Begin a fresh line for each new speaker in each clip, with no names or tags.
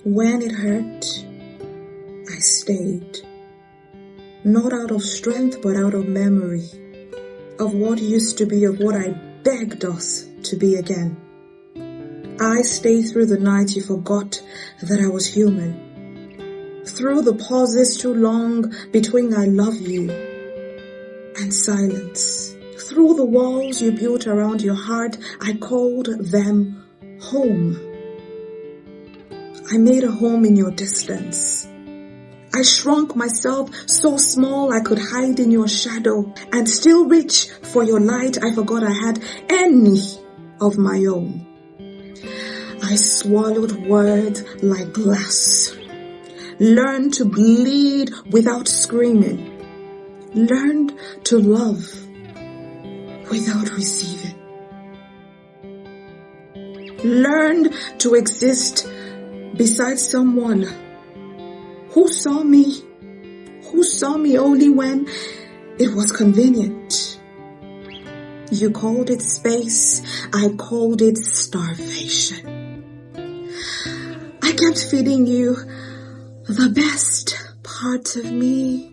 When it hurt, I stayed. Not out of strength, but out of memory of what used to be, of what I begged us to be again. I stayed through the night you forgot that I was human. Through the pauses too long between I love you and silence. Through the walls you built around your heart, I called them home. I made a home in your distance. I shrunk myself so small I could hide in your shadow and still reach for your light. I forgot I had any of my own. I swallowed words like glass. Learned to bleed without screaming. Learned to love without receiving. Learned to exist beside someone who saw me only when it was convenient. You called it space, I called it starvation. I kept feeding you the best parts of me,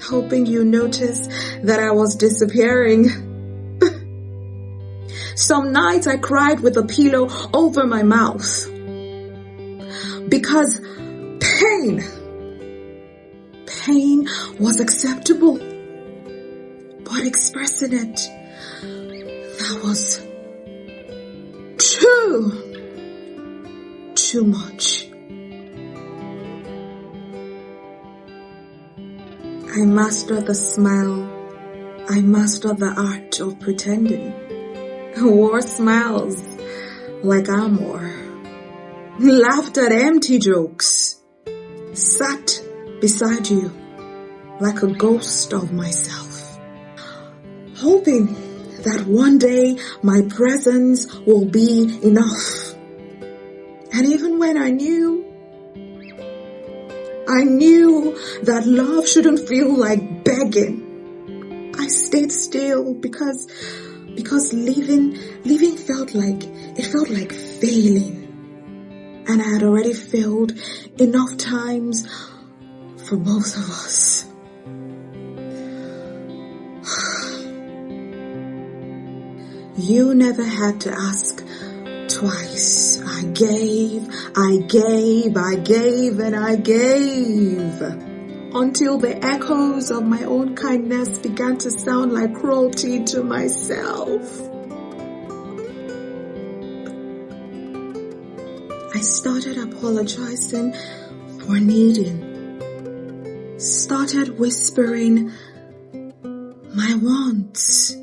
hoping you noticed that I was disappearing. Some nights I cried with a pillow over my mouth because pain was acceptable, but expressing it, that was too much. I mastered the smile. I mastered the art of pretending. Wore smiles like armor. Laughed at empty jokes. Sat beside you like a ghost of myself. Hoping that one day my presence will be enough. And even when I knew that love shouldn't feel like begging, I stayed still because living felt like failing. And I had already failed enough times for both of us. You never had to ask twice. I gave, and I gave. Until the echoes of my own kindness began to sound like cruelty to myself. I started apologizing for needing. Started whispering my wants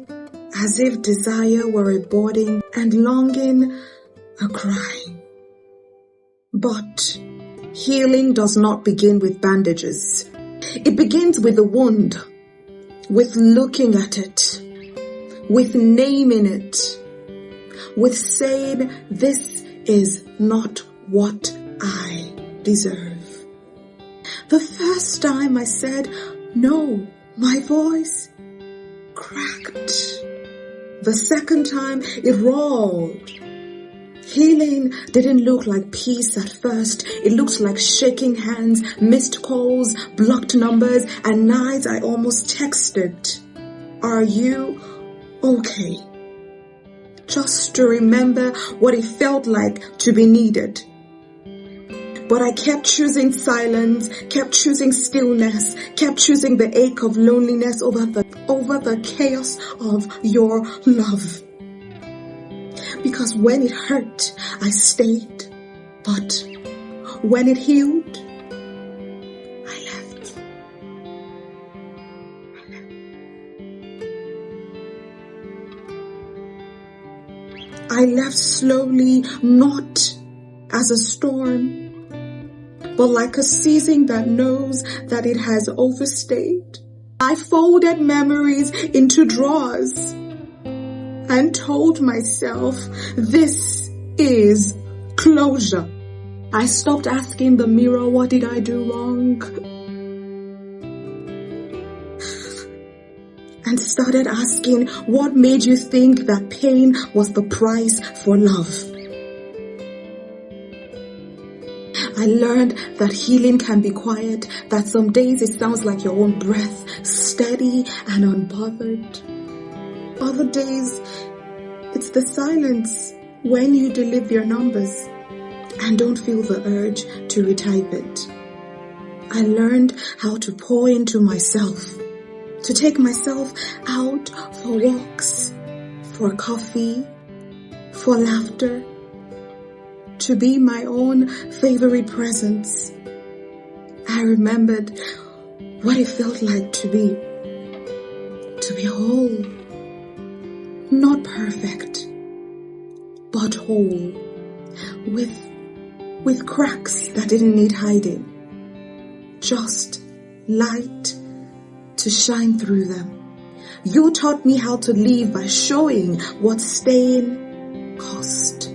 as if desire were a burden and longing a crime. But healing does not begin with bandages. It begins with the wound, with looking at it, with naming it, with saying, this is not what I deserve. The first time I said no, my voice cracked. The second time it roared. Healing didn't look like peace at first. It looked like shaking hands, missed calls, blocked numbers, and nights I almost texted, "Are you okay?" Just to remember what it felt like to be needed. But I kept choosing silence, kept choosing stillness, kept choosing the ache of loneliness over the chaos of your love. Because when it hurt, I stayed. But when it healed, I left. I left slowly, not as a storm, but like a season that knows that it has overstayed. I folded memories into drawers and told myself, this is closure. I stopped asking the mirror, what did I do wrong? And started asking, what made you think that pain was the price for love? I learned that healing can be quiet, that some days it sounds like your own breath, steady and unbothered. Other days, it's the silence when you delete your numbers and don't feel the urge to retype it. I learned how to pour into myself, to take myself out for walks, for coffee, for laughter, to be my own favorite presence. I remembered what it felt like to be whole. Not perfect, but whole, with cracks that didn't need hiding. Just light to shine through them. You taught me how to live by showing what staying cost.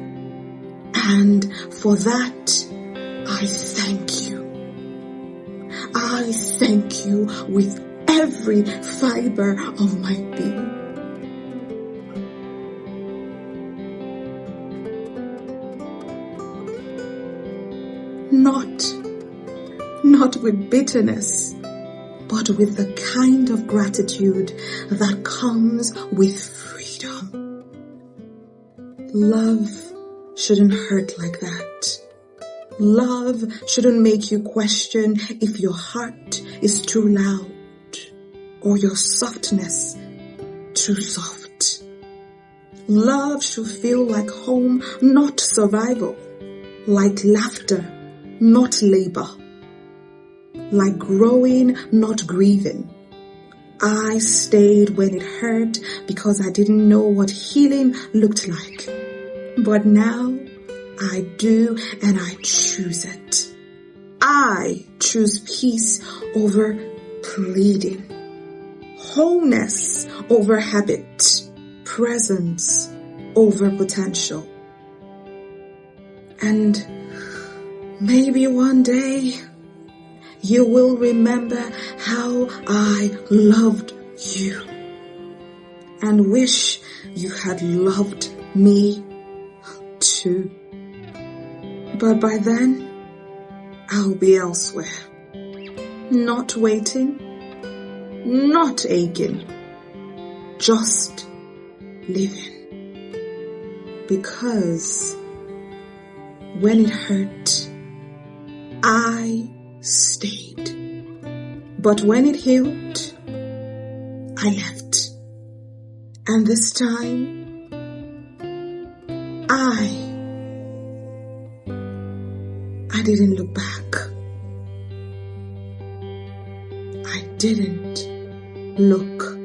And for that, I thank you. I thank you with every fiber of my being. Not with bitterness, but with the kind of gratitude that comes with freedom. Love shouldn't hurt like that. Love shouldn't make you question if your heart is too loud or your softness too soft. Love should feel like home, not survival, like laughter, not labor, like growing, not grieving. I stayed when it hurt because I didn't know what healing looked like. But now I do, and I choose it. I choose peace over pleading, wholeness over habit, presence over potential. And maybe one day you will remember how I loved you and wish you had loved me too. But by then, I'll be elsewhere. Not waiting, not aching, just living. Because when it hurt, I stayed. But when it healed, I left. And this time, I didn't look back. I didn't look